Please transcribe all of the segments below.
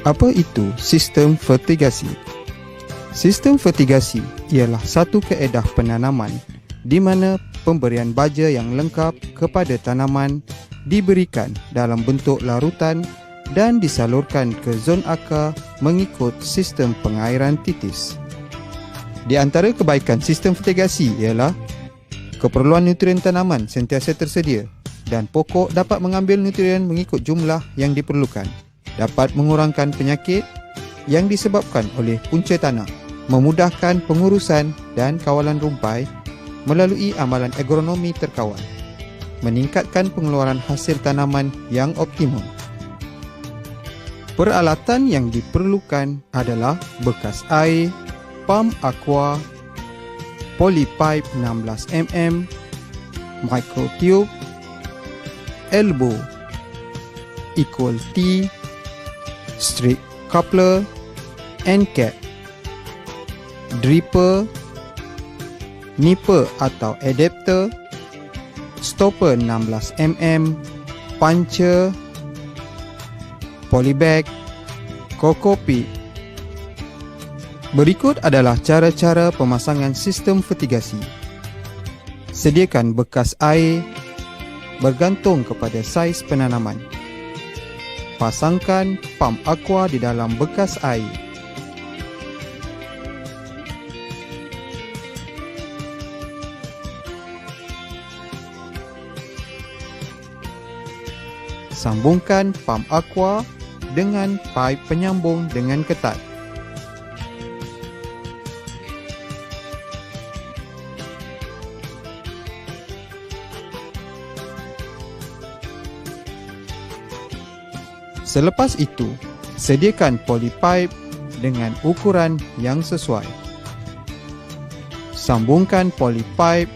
Apa itu sistem fertigasi? Sistem fertigasi ialah satu kaedah penanaman di mana pemberian baja yang lengkap kepada tanaman diberikan dalam bentuk larutan dan disalurkan ke zon akar mengikut sistem pengairan titis. Di antara kebaikan sistem fertigasi ialah keperluan nutrien tanaman sentiasa tersedia dan pokok dapat mengambil nutrien mengikut jumlah yang diperlukan, dapat mengurangkan penyakit yang disebabkan oleh punca tanah, memudahkan pengurusan dan kawalan rumpai melalui amalan agronomi terkawal, meningkatkan pengeluaran hasil tanaman yang optimum. Peralatan yang diperlukan adalah bekas air, pam aqua, polypipe 16mm, microtube, elbow, equal T, strip coupler, end cap, dripper, nipper atau adapter, stopper 16mm, puncher, polybag, kokopit. Berikut adalah cara-cara pemasangan sistem fertigasi. Sediakan bekas air bergantung kepada saiz penanaman. Pasangkan pam aqua di dalam bekas air. Sambungkan pam aqua dengan pipe penyambung dengan ketat. Selepas itu, sediakan polypipe dengan ukuran yang sesuai. Sambungkan polypipe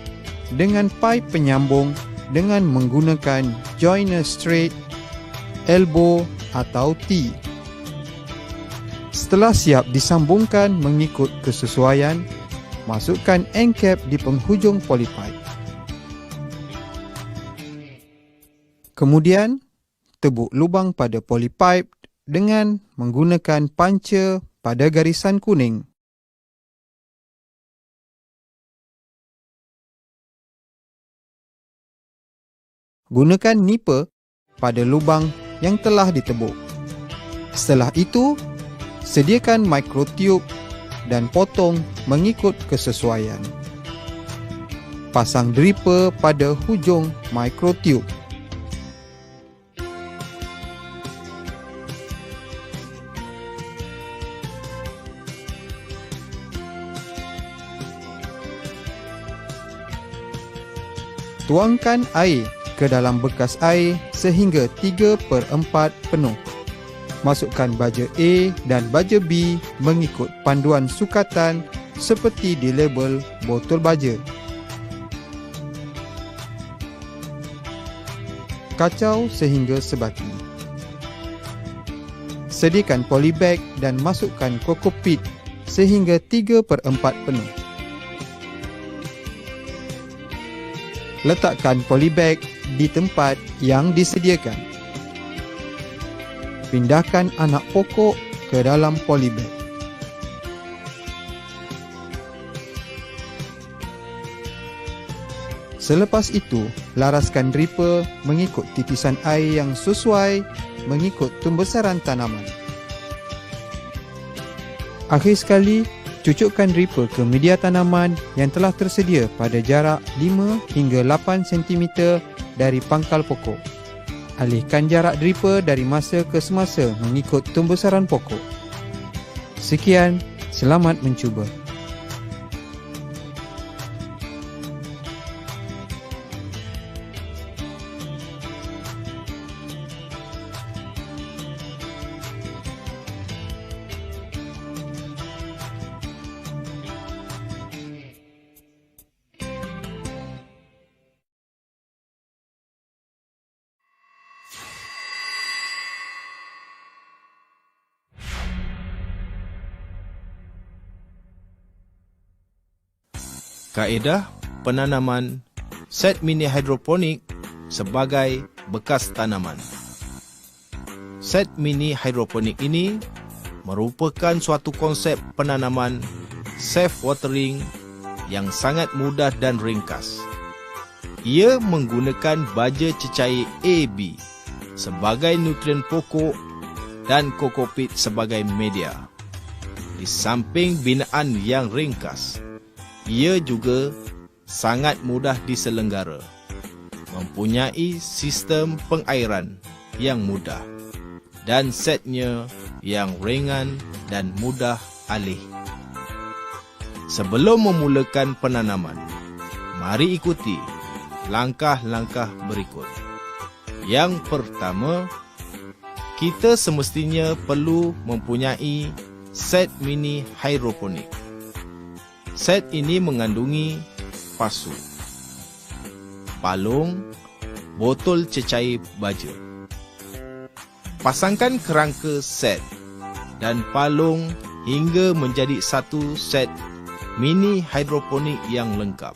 dengan pipe penyambung dengan menggunakan joiner straight, elbow atau T. Setelah siap disambungkan mengikut kesesuaian, masukkan end cap di penghujung polypipe. Kemudian, tebuk lubang pada polypipe dengan menggunakan puncher pada garisan kuning. Gunakan nipper pada lubang yang telah ditebuk. Setelah itu, sediakan microtube dan potong mengikut kesesuaian. Pasang dripper pada hujung microtube. Tuangkan air ke dalam bekas air sehingga 3/4 penuh. Masukkan baja A dan baja B mengikut panduan sukatan seperti di label botol baja. Kacau sehingga sebati. Sediakan polybag dan masukkan kokopit sehingga 3/4 penuh. Letakkan polybag di tempat yang disediakan. Pindahkan anak pokok ke dalam polybag. Selepas itu, laraskan dripper mengikut titisan air yang sesuai mengikut pembesaran tanaman. Akhir sekali, cucukkan dripper ke media tanaman yang telah tersedia pada jarak 5 hingga 8 cm dari pangkal pokok. Alihkan jarak dripper dari masa ke semasa mengikut pembesaran pokok. Sekian, selamat mencuba. Kaedah penanaman set mini hidroponik sebagai bekas tanaman. Set mini hidroponik ini merupakan suatu konsep penanaman self-watering yang sangat mudah dan ringkas. Ia menggunakan baja cecair AB sebagai nutrien pokok dan kokopit sebagai media. Di samping binaan yang ringkas, ia juga sangat mudah diselenggara, mempunyai sistem pengairan yang mudah dan setnya yang ringan dan mudah alih. Sebelum memulakan penanaman, mari ikuti langkah-langkah berikut. Yang pertama, kita semestinya perlu mempunyai set mini hidroponik. Set ini mengandungi pasu, palung, botol cecair baja. Pasangkan kerangka set dan palung hingga menjadi satu set mini hidroponik yang lengkap.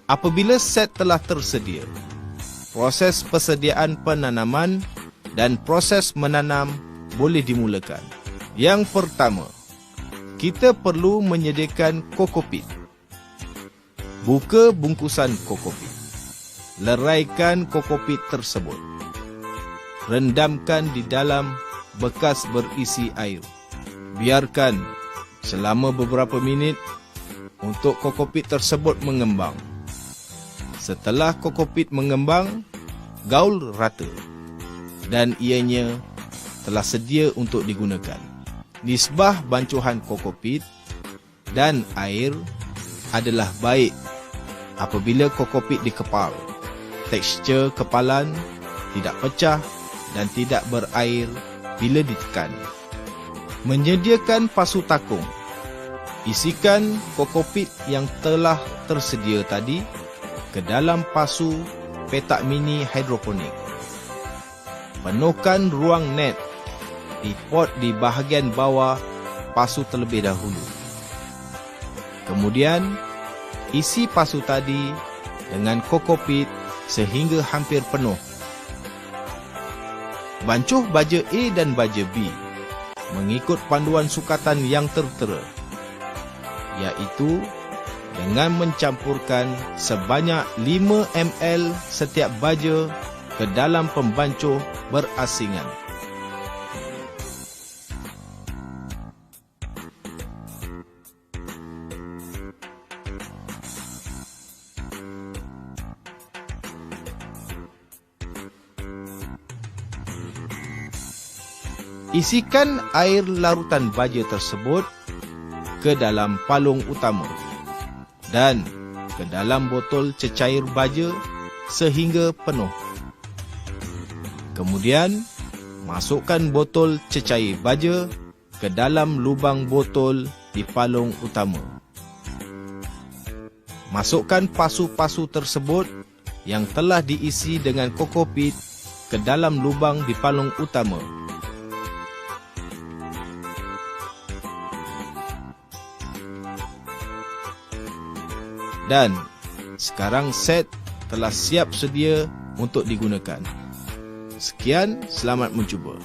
Apabila set telah tersedia, proses persediaan penanaman dan proses menanam boleh dimulakan. Yang pertama, kita perlu menyediakan kokopit. Buka bungkusan kokopit. Leraikan kokopit tersebut. Rendamkan di dalam bekas berisi air. Biarkan selama beberapa minit untuk kokopit tersebut mengembang. Setelah kokopit mengembang, gaul rata dan ianya telah sedia untuk digunakan. Nisbah bancuhan kokopit dan air adalah baik apabila kokopit dikepal. Tekstur kepalan tidak pecah dan tidak berair bila ditekan. Menyediakan pasu takung. Isikan kokopit yang telah tersedia tadi ke dalam pasu petak mini hidroponik. Penuhkan ruang net di pot di bahagian bawah pasu terlebih dahulu. Kemudian, isi pasu tadi dengan kokopit sehingga hampir penuh. Bancuh baja A dan baja B mengikut panduan sukatan yang tertera, iaitu dengan mencampurkan sebanyak 5 ml setiap baja ke dalam pembancuh berasingan. Isikan air larutan baja tersebut ke dalam palung utama dan ke dalam botol cecair baja sehingga penuh. Kemudian, masukkan botol cecair baja ke dalam lubang botol di palung utama. Masukkan pasu-pasu tersebut yang telah diisi dengan kokopit ke dalam lubang di palung utama. Dan sekarang set telah siap sedia untuk digunakan. Sekian, selamat mencuba.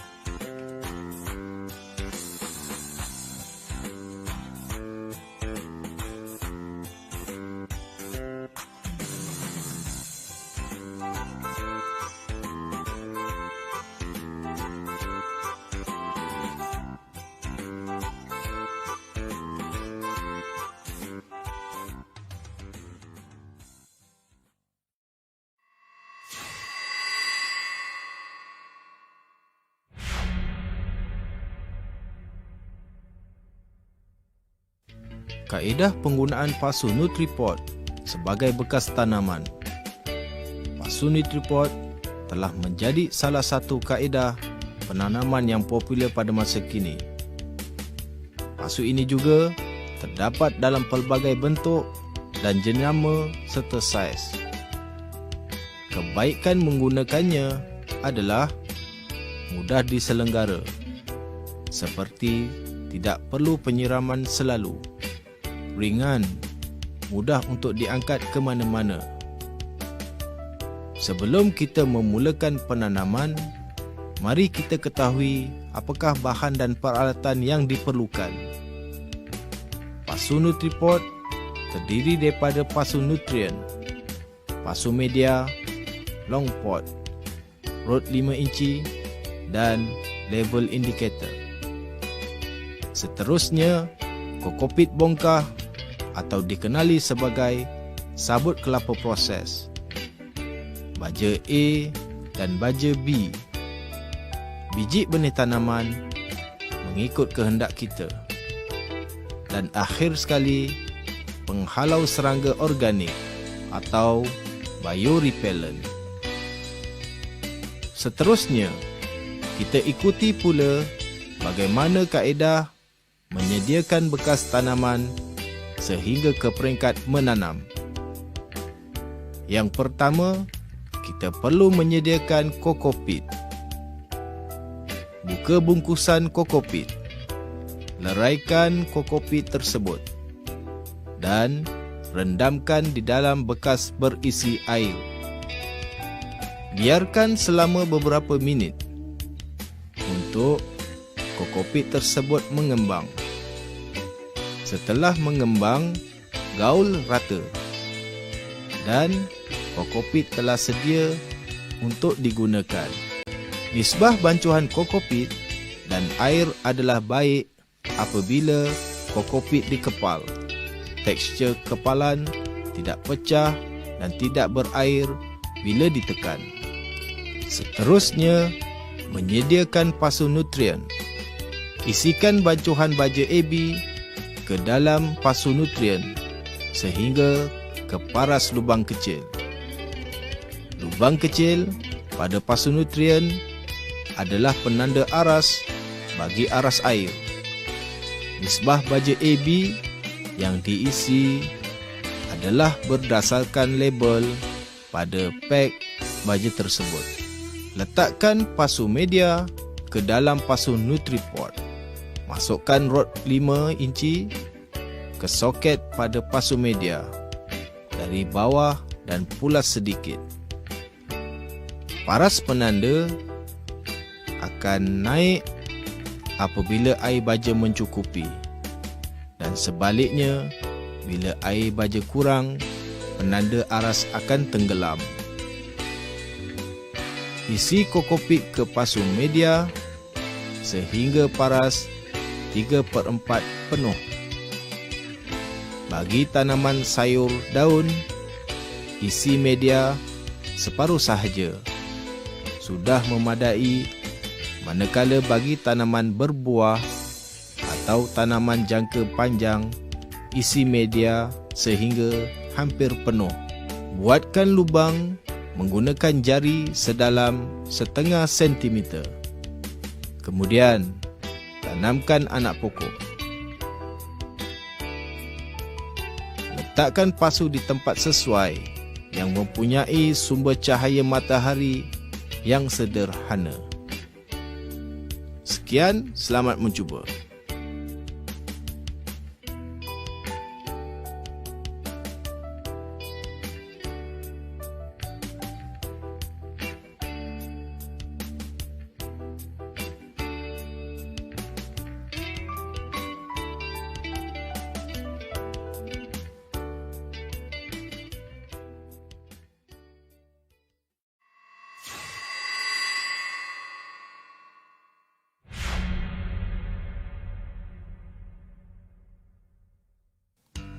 Kaedah penggunaan pasu NutriPot sebagai bekas tanaman. Pasu NutriPot telah menjadi salah satu kaedah penanaman yang popular pada masa kini. Pasu ini juga terdapat dalam pelbagai bentuk dan jenama serta saiz. Kebaikan menggunakannya adalah mudah diselenggara, seperti tidak perlu penyiraman selalu. Ringan, mudah untuk diangkat ke mana-mana. Sebelum kita memulakan penanaman, mari kita ketahui apakah bahan dan peralatan yang diperlukan. Pasu NutriPot terdiri daripada pasu nutrien, pasu media, long pot, rod 5 inci dan level indicator. Seterusnya, kokopit bongkah atau dikenali sebagai sabut kelapa proses, baja A dan baja B, biji benih tanaman mengikut kehendak kita, dan akhir sekali penghalau serangga organik atau biorepellent. Seterusnya, kita ikuti pula bagaimana kaedah menyediakan bekas tanaman sehingga ke peringkat menanam. Yang pertama, kita perlu menyediakan kokopit. Buka bungkusan kokopit, leraikan kokopit tersebut dan rendamkan di dalam bekas berisi air. Biarkan selama beberapa minit untuk kokopit tersebut mengembang. Setelah mengembang, gaul rata dan kokopit telah sedia untuk digunakan. Nisbah bancuhan kokopit dan air adalah baik apabila kokopit dikepal. Tekstur kepalan tidak pecah dan tidak berair bila ditekan. Seterusnya, menyediakan pasu nutrien. Isikan bancuhan baja AB ke dalam pasu nutrien sehingga ke paras lubang kecil. Lubang kecil pada pasu nutrien adalah penanda aras bagi aras air. Nisbah baja AB yang diisi adalah berdasarkan label pada pak baja tersebut. Letakkan pasu media ke dalam pasu NutriPot. Masukkan rod 5 inci ke soket pada pasu media dari bawah dan pulas sedikit. Paras penanda akan naik apabila air baja mencukupi, dan sebaliknya, bila air baja kurang, penanda aras akan tenggelam. Isi kokopit ke pasu media sehingga paras 3/4 penuh. Bagi tanaman sayur daun, isi media separuh sahaja sudah memadai, manakala bagi tanaman berbuah atau tanaman jangka panjang, isi media sehingga hampir penuh. Buatkan lubang menggunakan jari sedalam 0,5 sentimeter. Kemudian, tanamkan anak pokok. Letakkan pasu di tempat sesuai yang mempunyai sumber cahaya matahari yang sederhana. Sekian, selamat mencuba.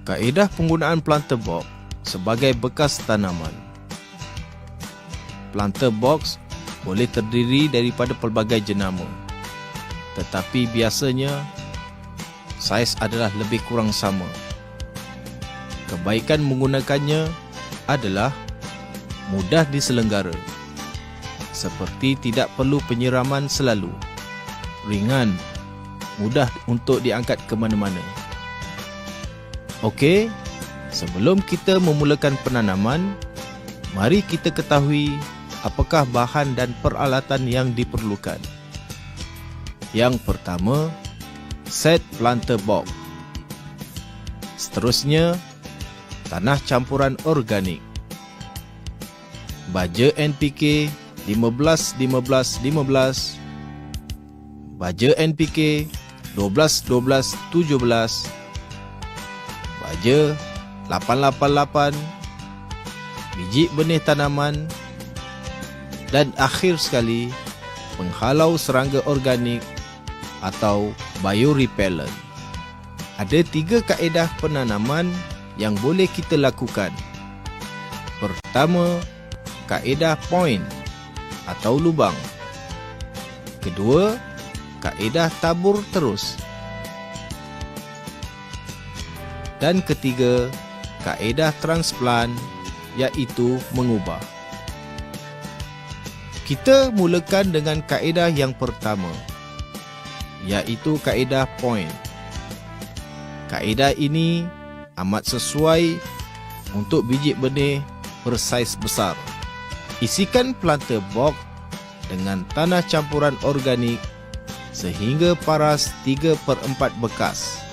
Kaedah penggunaan planter box sebagai bekas tanaman. Planter box boleh terdiri daripada pelbagai jenama, tetapi biasanya saiz adalah lebih kurang sama. Kebaikan menggunakannya adalah mudah diselenggara, seperti tidak perlu penyiraman selalu, ringan, mudah untuk diangkat ke mana-mana. Okey, sebelum kita memulakan penanaman, mari kita ketahui apakah bahan dan peralatan yang diperlukan. Yang pertama, set planter box. Seterusnya, tanah campuran organik. baja NPK 15-15-15, baja NPK 12-12-17, baja 888, biji benih tanaman, dan akhir sekali penghalau serangga organik atau biorepellent. Ada 3 kaedah penanaman yang boleh kita lakukan. Pertama, kaedah point atau lubang. Kedua, kaedah tabur terus. Dan ketiga, kaedah transplant, iaitu mengubah. Kita mulakan dengan kaedah yang pertama, iaitu kaedah point. Kaedah ini amat sesuai untuk biji benih bersaiz besar. Isikan planter box dengan tanah campuran organik sehingga paras 3/4 bekas.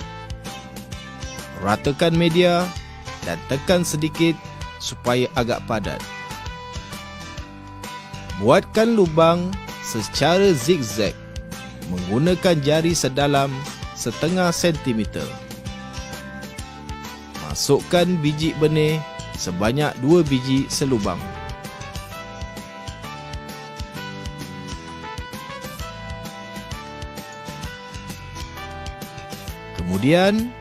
Ratakan media dan tekan sedikit supaya agak padat. Buatkan lubang secara zigzag menggunakan jari sedalam 0,5 sentimeter. Masukkan biji benih sebanyak 2 biji selubang. Kemudian,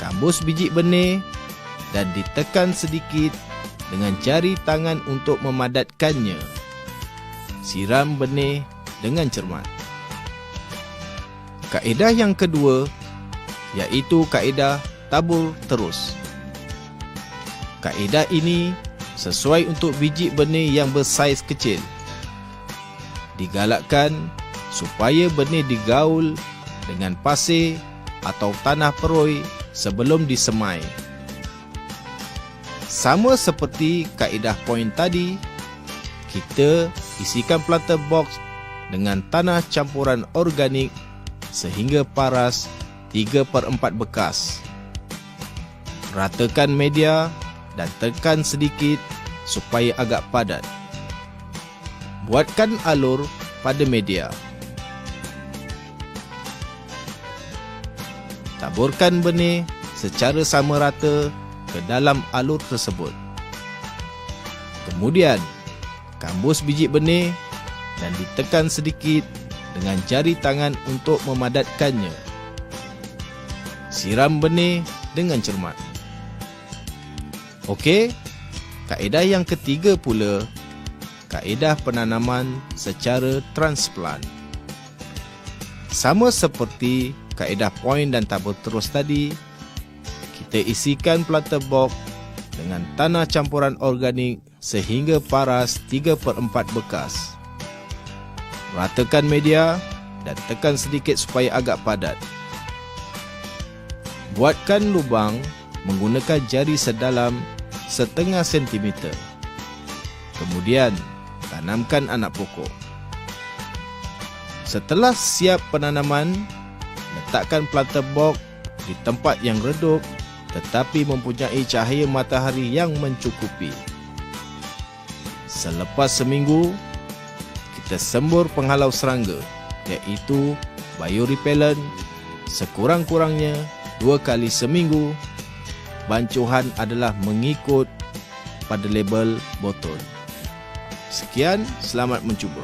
kambus biji benih dan ditekan sedikit dengan jari tangan untuk memadatkannya. Siram benih dengan cermat. Kaedah yang kedua, iaitu kaedah tabur terus. Kaedah ini sesuai untuk biji benih yang bersaiz kecil. Digalakkan supaya benih digaul dengan pasir atau tanah perui sebelum disemai. Sama seperti kaedah point tadi, kita isikan planter box dengan tanah campuran organik sehingga paras 3/4 bekas. Ratakan media dan tekan sedikit supaya agak padat. Buatkan alur pada media. Taburkan benih secara sama rata ke dalam alur tersebut. Kemudian, kambus biji benih dan ditekan sedikit dengan jari tangan untuk memadatkannya. Siram benih dengan cermat. Okey, kaedah yang ketiga pula, kaedah penanaman secara transplant. Sama seperti kaedah point dan tabur terus tadi, kita isikan planter box dengan tanah campuran organik sehingga paras 3/4 bekas. Ratakan media dan tekan sedikit supaya agak padat. Buatkan lubang menggunakan jari sedalam 0,5 sentimeter. Kemudian, tanamkan anak pokok. Setelah siap penanaman, letakkan planter box di tempat yang redup tetapi mempunyai cahaya matahari yang mencukupi. Selepas seminggu, kita sembur penghalau serangga, iaitu biorepellent, sekurang-kurangnya 2 kali seminggu. Bancuhan adalah mengikut pada label botol. Sekian, selamat mencuba.